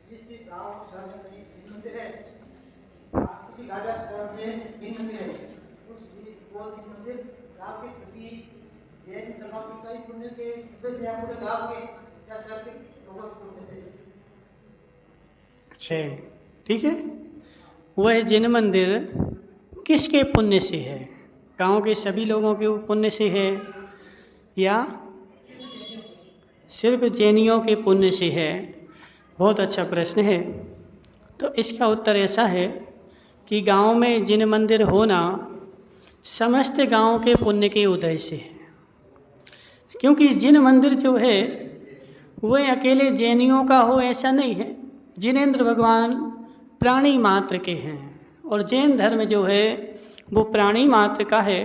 जिसके गांव शहर में कहीं भिन्न मंदिर है, किसी गाँव या शहर में भिन्न मंदिर है, वो भिन्न मंदिर गाँव के सभी जैन धर्मावलंबी पुण्य के वजह से या पूरे गाँव के या शहर के लोगों के पुण्य से। अच्छा, ठीक है। वह जिन मंदिर किसके पुण्य से है? गांव के सभी लोगों के पुण्य से है या सिर्फ जैनियों के पुण्य से है? बहुत अच्छा प्रश्न है। तो इसका उत्तर ऐसा है कि गांव में जिन मंदिर होना समस्त गांव के पुण्य के उदय से है, क्योंकि जिन मंदिर जो है वह अकेले जैनियों का हो ऐसा नहीं है। जिनेंद्र भगवान प्राणी मात्र के हैं और जैन धर्म जो है वो प्राणी मात्र का है।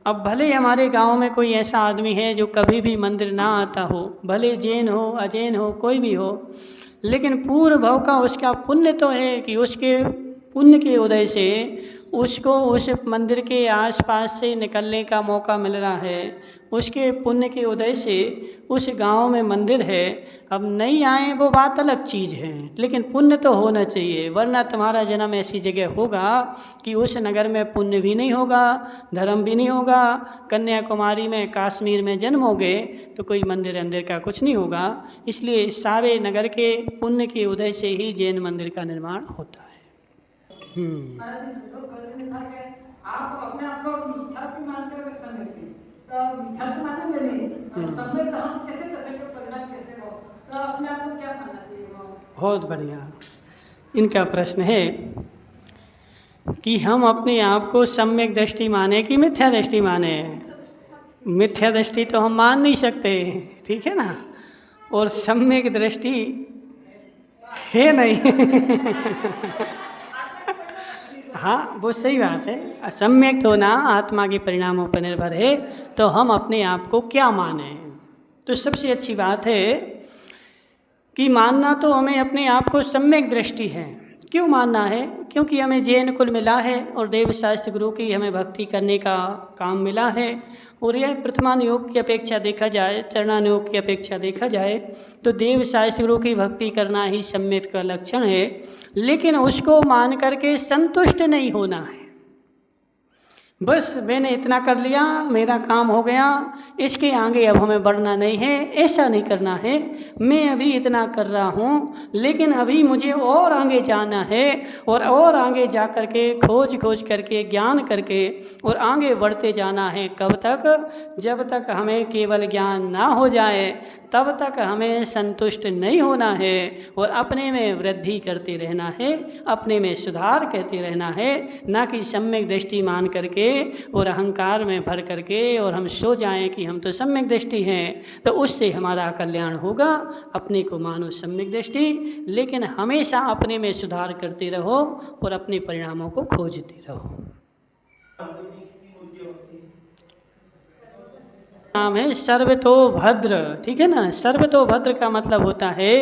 अब भले हमारे गांव में कोई ऐसा आदमी है जो कभी भी मंदिर ना आता हो, भले जैन हो अजैन हो कोई भी हो, लेकिन पूर्व भव का उसका पुण्य तो है कि उसके पुण्य के उदय से उसको उस मंदिर के आसपास से निकलने का मौका मिल रहा है। उसके पुण्य के उदय से उस गांव में मंदिर है। अब नहीं आए वो बात अलग चीज़ है, लेकिन पुण्य तो होना चाहिए, वरना तुम्हारा जन्म ऐसी जगह होगा कि उस नगर में पुण्य भी नहीं होगा, धर्म भी नहीं होगा। कन्याकुमारी में, कश्मीर में जन्मोगे तो कोई मंदिर अंदिर का कुछ नहीं होगा। इसलिए सारे नगर के पुण्य के उदय से ही जैन मंदिर का निर्माण होता है। आप अपने आप को मिथ्यात्व मानते हो संगत की, तो मिथ्यात्व मानेंगे नहीं, संगत हम कैसे कर सकते, परिणाम कैसे हो, तो अपने आप को क्या मानना चाहिए? बहुत बढ़िया। इनका प्रश्न है कि हम अपने आप को सम्यक दृष्टि माने कि मिथ्या दृष्टि माने। मिथ्या दृष्टि तो हम मान नहीं सकते, ठीक है ना, और सम्यक दृष्टि है नहीं। हाँ, वो सही बात है। असम्यक होना आत्मा के परिणामों पर निर्भर है, तो हम अपने आप को क्या माने? तो सबसे अच्छी बात है कि मानना तो हमें अपने आप को सम्यक दृष्टि है। क्यों मानना है? क्योंकि हमें जैन कुल मिला है और देव शास्त्र गुरु की हमें भक्ति करने का काम मिला है। और यह प्रथमान योग की अपेक्षा देखा जाए, चरणानुयोग की अपेक्षा देखा जाए तो देव शास्त्र गुरु की भक्ति करना ही सम्यक का लक्षण है। लेकिन उसको मान करके संतुष्ट नहीं होना है। बस मैंने इतना कर लिया, मेरा काम हो गया, इसके आगे अब हमें बढ़ना नहीं है, ऐसा नहीं करना है। मैं अभी इतना कर रहा हूँ, लेकिन अभी मुझे और आगे जाना है, और आगे जा कर के खोज करके ज्ञान करके और आगे बढ़ते जाना है। कब तक? जब तक हमें केवल ज्ञान ना हो जाए तब तक हमें संतुष्ट नहीं होना है और अपने में वृद्धि करते रहना है, अपने में सुधार करते रहना है, ना कि सम्यक दृष्टि मान करके और अहंकार में भर करके और हम सो जाएं कि हम तो सम्यक दृष्टि हैं। तो उससे हमारा कल्याण होगा। अपने को मानो सम्यक दृष्टि, लेकिन हमेशा अपने में सुधार करते रहो और अपने परिणामों को खोजते रहो। नाम है सर्वतोभद्र, ठीक है ना। सर्वतोभद्र का मतलब होता है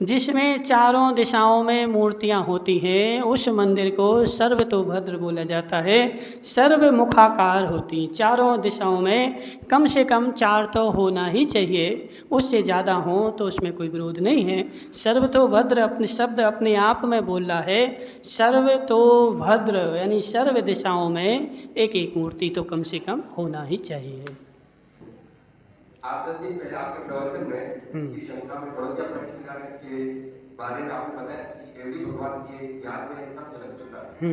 जिसमें चारों दिशाओं में मूर्तियां होती हैं, उस मंदिर को सर्वतोभद्र बोला जाता है। सर्वमुखाकार होती, चारों दिशाओं में कम से कम 4 तो होना ही चाहिए, उससे ज़्यादा हो तो उसमें कोई विरोध नहीं है। सर्वतोभद्र अपने शब्द अपने आप में बोल रहा है। सर्वतोभद्र यानी सर्व दिशाओं में एक एक मूर्ति तो कम से कम होना ही चाहिए। आप 10 दिन पहले आपके प्रवचन में कि शंका में पड़ोसिया परिष्कार के बारे में आपको पता है कि केवली भगवान के ज्ञान में सब झलक चुका है।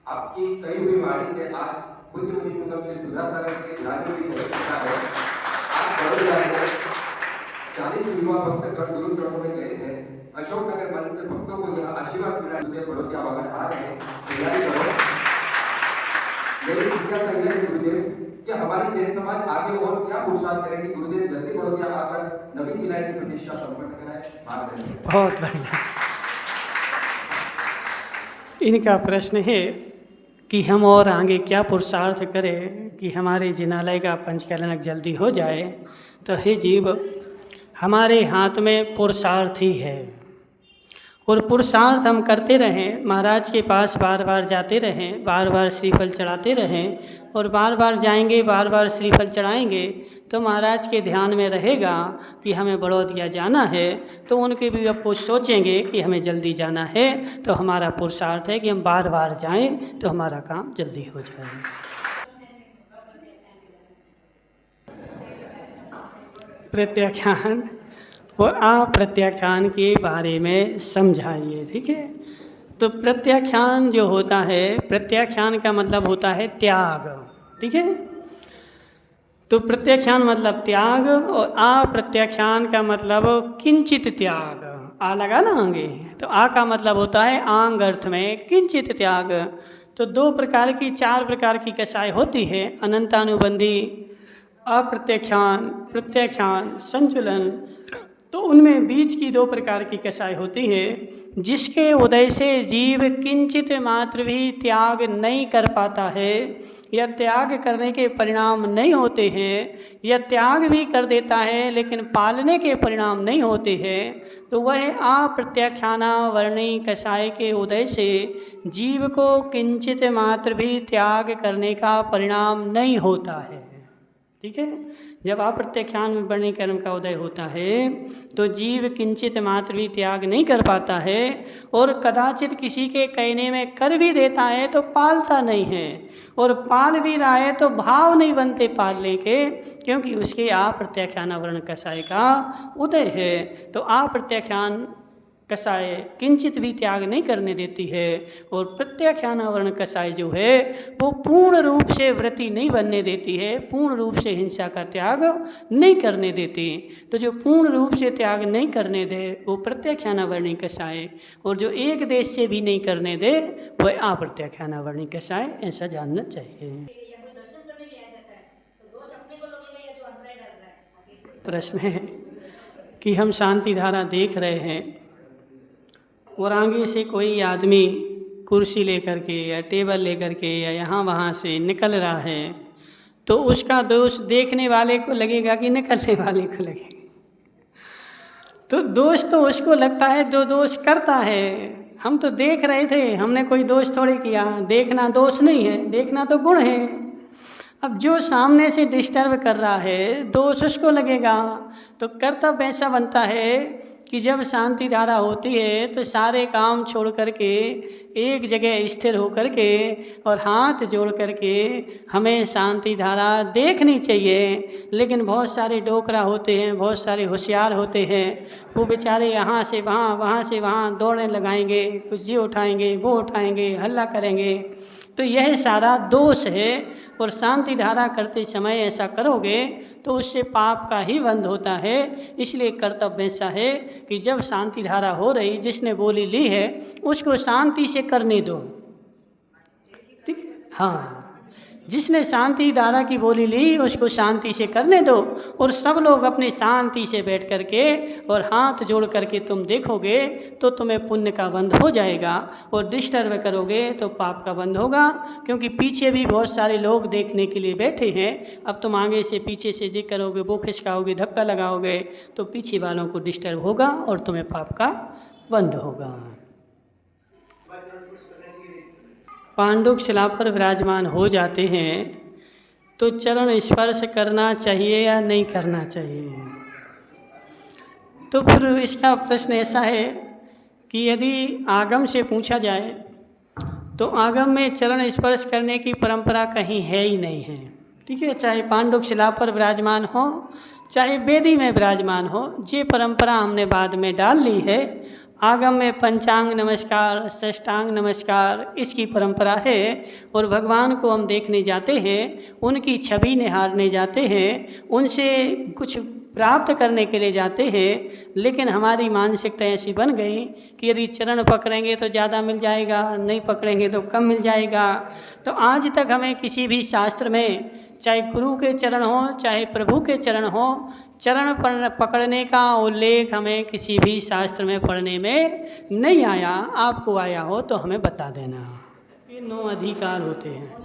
आपकी कई हुई वाणी से आज बुद्ध मुनि पुंगव श्री सुधासागर के ध्यान में भी झलक चुका है। आज बड़ोदिया में 40 युवा भक्त कर गुरु चरणों में गए थे। अशोकनगर मंच से भक्तों को यह आशीर्वाद मिला कि बड़ोदिया मगर आ रहे हैं, तैयारी करो। मेरी जिज्ञासा यह है गुरुदेव कि हमारी जैन समाज आगे और क्या पुरुषार्थ करें कि गुरुदेव जल्दी बड़ोदिया आकर नवीन जिला की प्रतिष्ठा संपन्न कराएं। बहुत बढ़िया। इनका प्रश्न है कि हम और आगे क्या पुरुषार्थ करें कि हमारे जिनालय का पंचकलनक जल्दी हो जाए। तो हे जीव, हमारे हाथ में पुरुषार्थ ही है और पुरुषार्थ हम करते रहें, महाराज के पास बार बार जाते रहें, बार बार श्रीफल चढ़ाते रहें और बार बार जाएंगे, बार बार श्रीफल चढ़ाएंगे, तो महाराज के ध्यान में रहेगा कि हमें बड़ौदिया जाना है। तो उनके भी अब वो सोचेंगे कि हमें जल्दी जाना है, तो हमारा पुरुषार्थ है कि हम बार बार जाएं तो हमारा काम जल्दी हो जाए। प्रत्याख्यान और अप्रत्याख्यान के बारे में समझाइए, ठीक है। तो प्रत्याख्यान जो होता है, प्रत्याख्यान का मतलब होता है त्याग, ठीक है। तो प्रत्याख्यान मतलब त्याग और अप्रत्याख्यान का मतलब किंचित त्याग। आ लगा ना आगे, तो आ का मतलब होता है आंग अर्थ में किंचित त्याग। तो 2 प्रकार की 4 प्रकार की कसाय होती है, अनंतानुबंधी, अप्रत्याख्यान, प्रत्याख्यान, संचलन। तो उनमें बीच की 2 प्रकार की कसाय होती है, जिसके उदय से जीव किंचित मात्र भी त्याग नहीं कर पाता है या त्याग करने के परिणाम नहीं होते हैं, या त्याग भी कर देता है लेकिन पालने के परिणाम नहीं होते हैं, तो वह अप्रत्याख्याना वर्णी कसाय के उदय से जीव को किंचित मात्र भी त्याग करने का परिणाम नहीं होता है, ठीक है। जब अप्रत्याख्यान में वर्णी कर्म का उदय होता है तो जीव किंचित मात्र भी त्याग नहीं कर पाता है और कदाचित किसी के कहने में कर भी देता है तो पालता नहीं है, और पाल भी रहा है तो भाव नहीं बनते पालने के, क्योंकि उसके अप्रत्याख्यान वर्ण कसाय का उदय है। तो अप्रत्याख्यान कसाय किंचित भी त्याग नहीं करने देती है, और प्रत्याख्यान वर्ण कसाय जो है वो पूर्ण रूप से व्रति नहीं बनने देती है, पूर्ण रूप से हिंसा का त्याग नहीं करने देती। तो जो पूर्ण रूप से त्याग नहीं करने दे वो प्रत्याख्यान वर्णी कसाय, और जो एक देश से भी नहीं करने दे वह अप्रत्याख्यान वर्णी कसाय, ऐसा जानना चाहिए। प्रश्न है कि हम शांति धारा देख रहे हैं और आगे से कोई आदमी कुर्सी लेकर के या टेबल लेकर के या यहाँ वहाँ से निकल रहा है, तो उसका दोष देखने वाले को लगेगा कि निकलने वाले को लगेगा? तो दोष तो उसको लगता है जो दोष करता है। हम तो देख रहे थे, हमने कोई दोष थोड़े किया। देखना दोष नहीं है, देखना तो गुण है। अब जो सामने से डिस्टर्ब कर रहा है दोष उसको लगेगा। तो कर्तव्य ऐसा बनता है कि जब शांति धारा होती है तो सारे काम छोड़ करके एक जगह स्थिर होकर के और हाथ जोड़ करके हमें शांति धारा देखनी चाहिए। लेकिन बहुत सारे डोकरा होते हैं, बहुत सारे होशियार होते हैं, वो बेचारे यहाँ से वहाँ, वहाँ से वहाँ दौड़ने लगाएंगे, कुछ ये उठाएंगे, वो उठाएंगे, हल्ला करेंगे। तो यह सारा दोष है, और शांति धारा करते समय ऐसा करोगे तो उससे पाप का ही बंध होता है। इसलिए कर्तव्य ऐसा है कि जब शांति धारा हो रही, जिसने बोली ली है उसको शांति से करने दो, ठीक है। हाँ, जिसने शांति धारा की बोली ली उसको शांति से करने दो, और सब लोग अपने शांति से बैठ करके और हाथ जोड़ करके तुम देखोगे तो तुम्हें पुण्य का बंध हो जाएगा, और डिस्टर्ब करोगे तो पाप का बंध होगा। क्योंकि पीछे भी बहुत सारे लोग देखने के लिए बैठे हैं। अब तुम आगे से पीछे से जे करोगे, वो खिसकाओगे, धक्का लगाओगे, तो पीछे वालों को डिस्टर्ब होगा और तुम्हें पाप का बंध होगा। पांडुक शिला पर विराजमान हो जाते हैं तो चरण स्पर्श करना चाहिए या नहीं करना चाहिए? तो फिर इसका प्रश्न ऐसा है कि यदि आगम से पूछा जाए तो आगम में चरण स्पर्श करने की परंपरा कहीं है ही नहीं है, ठीक है। चाहे पांडुक शिला पर विराजमान हो, चाहे वेदी में विराजमान हो, ये परंपरा हमने बाद में डाल ली है। आगम में पंचांग नमस्कार, षष्टांग नमस्कार, इसकी परंपरा है, और भगवान को हम देखने जाते हैं, उनकी छवि निहारने जाते हैं, उनसे कुछ प्राप्त करने के लिए जाते हैं। लेकिन हमारी मानसिकता ऐसी बन गई कि यदि चरण पकड़ेंगे तो ज़्यादा मिल जाएगा, नहीं पकड़ेंगे तो कम मिल जाएगा। तो आज तक हमें किसी भी शास्त्र में, चाहे गुरु के चरण हो चाहे प्रभु के चरण हो, चरण पकड़ने का उल्लेख हमें किसी भी शास्त्र में पढ़ने में नहीं आया। आपको आया हो तो हमें बता देना। ये 9 अधिकार होते हैं।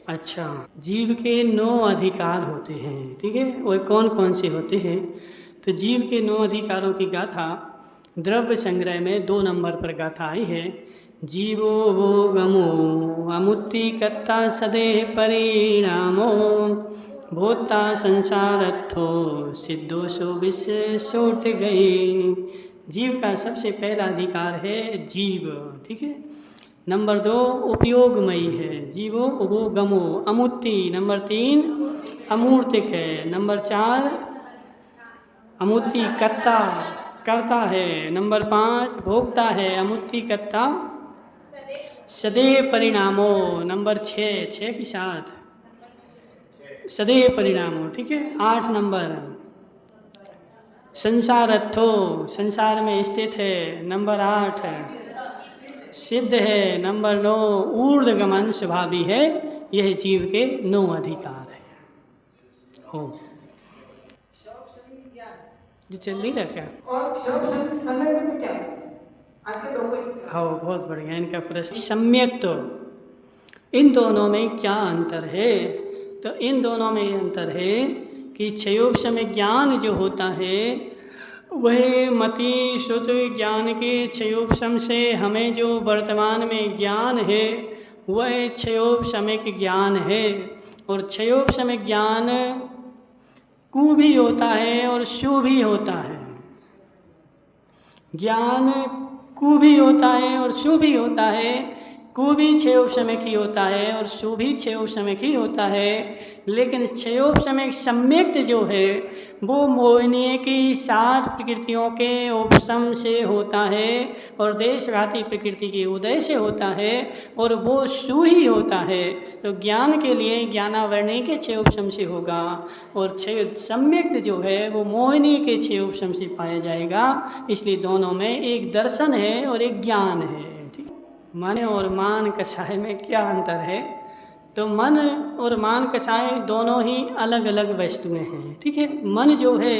अच्छा, जीव के 9 अधिकार होते हैं, ठीक है। वो कौन कौन से होते हैं? तो जीव के 9 अधिकारों की गाथा द्रव्य संग्रह में 2 नंबर पर गाथा आई है। जीवो वो गमो अमुत्ति कत्ता सदेह परिणामो भोक्ता संसारत्थो सिद्धोषो विश्व सोट गई। जीव का सबसे पहला अधिकार है जीव, ठीक है। नंबर 2 उपयोगमयी है, जीवो उपगमो अमुत्ति। नंबर 3 अमूर्तिक है। नंबर 4 अमुत्ति कत्ता करता है। नंबर 5 भोक्ता है, अमुत्ति कत्ता सदैव परिणामो। नंबर 6 के साथ सदैव परिणामो, ठीक है। 8 नंबर संसारत्थो संसार में स्थित है। नंबर 8 सिद्ध है। नंबर 9 ऊर्ध्वगमन स्वभावी है। यह जीव के 9 अधिकार है। हो जी चल रही है क्या? और समय में क्या ऐसे लोग हाँ बहुत बढ़िया। इनका प्रश्न सम्यक तो इन दोनों में क्या अंतर है? तो इन दोनों में ये अंतर है कि क्षयोपशम ज्ञान जो होता है वह मति शुद्ध ज्ञान के क्षयोपशम से हमें जो वर्तमान में ज्ञान है वह क्षयोपशमिक ज्ञान है। और क्षयोपशमिक ज्ञान कु भी होता है और शु भी होता है। ज्ञान कु भी होता है और शु भी होता है। कु भी क्षयोपशमिक ही होता है और शु भी क्षयोपशमिक ही होता है। लेकिन क्षयोपशमिक सम्यक्त जो है वो मोहिनीय की 7 प्रकृतियों के उपशम से होता है और देशघाती प्रकृति के उदय से होता है और वो शु ही होता है। तो ज्ञान के लिए ज्ञानावरणीय के क्षयोपशम से होगा और सम्यक्त जो है वो मोहिनीय के क्षयोपशम से पाया जाएगा। इसलिए दोनों में एक दर्शन है और एक ज्ञान है। मन और मान कषाय में क्या अंतर है? तो मन और मान कषाय दोनों ही अलग अलग वस्तुएं हैं, ठीक है। मन जो है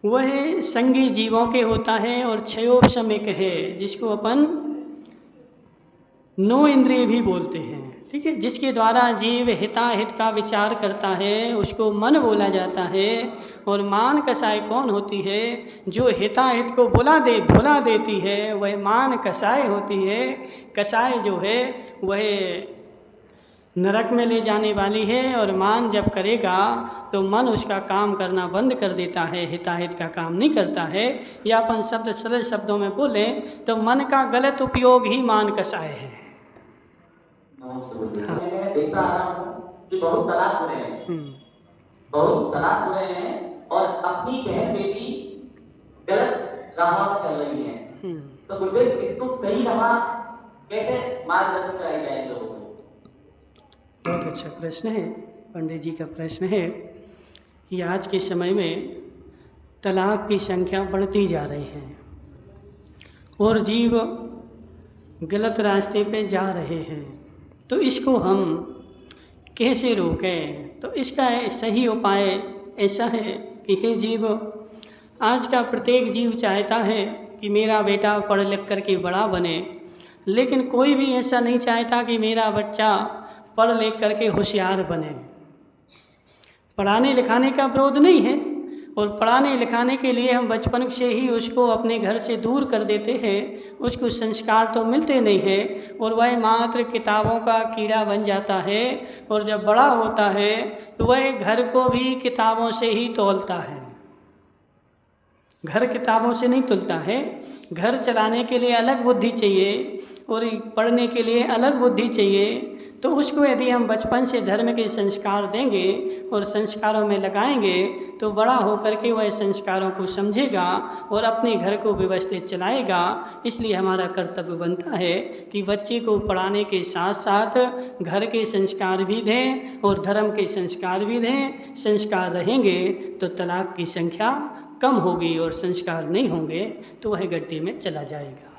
वह संगी जीवों के होता है और क्षयोपशमिक है, जिसको अपन 9 इंद्रिय भी बोलते हैं, ठीक है। जिसके द्वारा जीव हिताहित का विचार करता है उसको मन बोला जाता है। और मान कषाय कौन होती है? जो हिताहित को भुला देती है वह मान कषाय होती है। कषाय जो है वह नरक में ले जाने वाली है और मान जब करेगा तो मन उसका काम करना बंद कर देता है, हिताहित का काम नहीं करता है। या अपन सरल शब्दों में बोलें तो मन का गलत उपयोग ही मान कषाय है। मैं देखता आ रहा हूँ कि बहुत तलाक हो रहे हैं, बहुत तलाक हो रहे हैं और अपनी बहन बेटी गलत राह पर चल रही है। तो गुरुदेव इसको सही राह कैसे मार्गदर्शन कराई जाए लोगों को? बहुत अच्छा प्रश्न है। पंडित जी का प्रश्न है कि आज के समय में तलाक की संख्या बढ़ती जा रही है और जीव गलत रास्ते पे जा रहे हैं। तो इसको हम कैसे रोकें? तो इसका सही उपाय ऐसा है कि हे जीव, आज का प्रत्येक जीव चाहता है कि मेरा बेटा पढ़ लिख कर के बड़ा बने, लेकिन कोई भी ऐसा नहीं चाहता कि मेरा बच्चा पढ़ लिख कर के होशियार बने। पढ़ाने लिखाने का विरोध नहीं है और पढ़ाने लिखाने के लिए हम बचपन से ही उसको अपने घर से दूर कर देते हैं, उसको संस्कार तो मिलते नहीं हैं और वह मात्र किताबों का कीड़ा बन जाता है। और जब बड़ा होता है तो वह घर को भी किताबों से ही तौलता है। घर किताबों से नहीं तुलता है। घर चलाने के लिए अलग बुद्धि चाहिए और पढ़ने के लिए अलग बुद्धि चाहिए। तो उसको यदि हम बचपन से धर्म के संस्कार देंगे और संस्कारों में लगाएंगे तो बड़ा होकर के वह संस्कारों को समझेगा और अपने घर को व्यवस्थित चलाएगा। इसलिए हमारा कर्तव्य बनता है कि बच्चे को पढ़ाने के साथ साथ घर के संस्कार भी दें और धर्म के संस्कार भी दें। संस्कार रहेंगे तो तलाक की संख्या कम होगी और संस्कार नहीं होंगे तो वह गड्ढे में चला जाएगा।